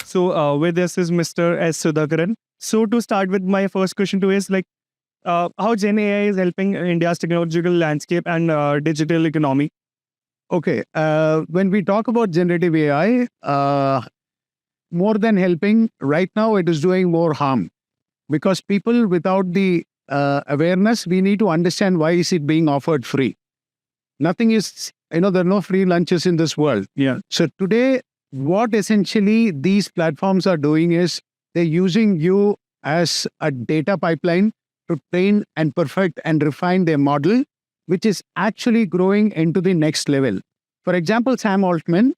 So with this is Mr. S. Sudhakaran. So to start with, my first question to you is how Gen AI is helping India's technological landscape and digital economy. Okay. When we talk about generative AI, more than helping, right now it is doing more harm because people without the awareness, we need to understand why is it being offered free. Nothing is, there are no free lunches in this world. Yeah. So today, what essentially these platforms are doing is they're using you as a data pipeline to train and perfect and refine their model, which is actually growing into the next level. For example, Sam Altman,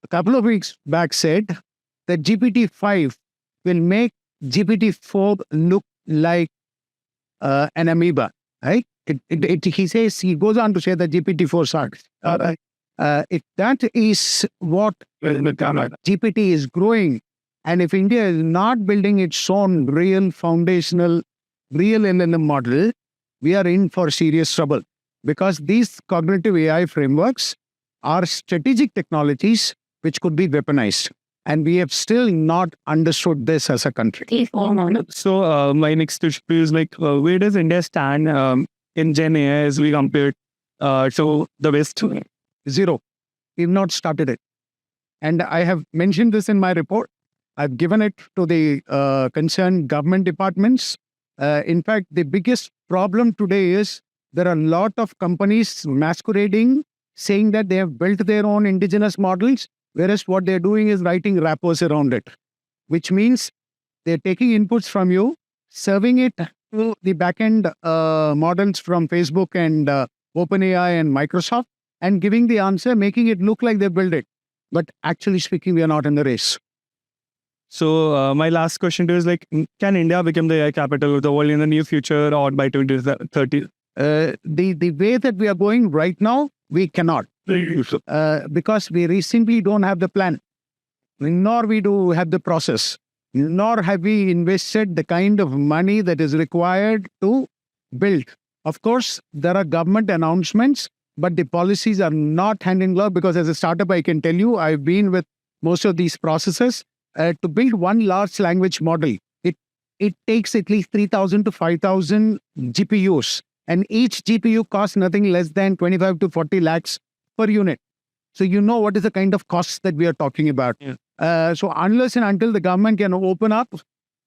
a couple of weeks back said that GPT-5 will make GPT-4 look like an amoeba, right? He goes on to say that GPT-4 sucks. If that is what GPT is growing, and if India is not building its own real foundational, real LLM model, we are in for serious trouble because these cognitive AI frameworks are strategic technologies which could be weaponized. And we have still not understood this as a country. So my next question is where does India stand in Gen AI as we compare to the West? Zero. We've not started it. And I have mentioned this in my report. I've given it to the concerned government departments. In fact, the biggest problem today is there are a lot of companies masquerading, saying that they have built their own indigenous models, whereas what they're doing is writing wrappers around it, which means they're taking inputs from you, serving it to the backend models from Facebook and OpenAI and Microsoft, and giving the answer, making it look like they built it. But actually speaking, we are not in the race. So my last question to you is can India become the AI capital of the world in the near future or by 2030? The way that we are going right now, we cannot. Because we simply don't have the plan, nor we do have the process, nor have we invested the kind of money that is required to build. Of course, there are government announcements, but the policies are not hand in glove because as a startup, I can tell you, I've been with most of these processes. To build one large language model, it takes at least 3,000 to 5,000 GPUs. And each GPU costs nothing less than 25 to 40 lakhs per unit. So you know what is the kind of costs that we are talking about. Yeah. So unless and until the government can open up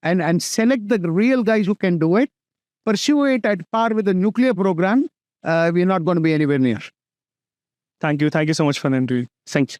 and select the real guys who can do it, pursue it at par with the nuclear program, we're not going to be anywhere near. Thank you. Thank you so much for the interview. Thanks.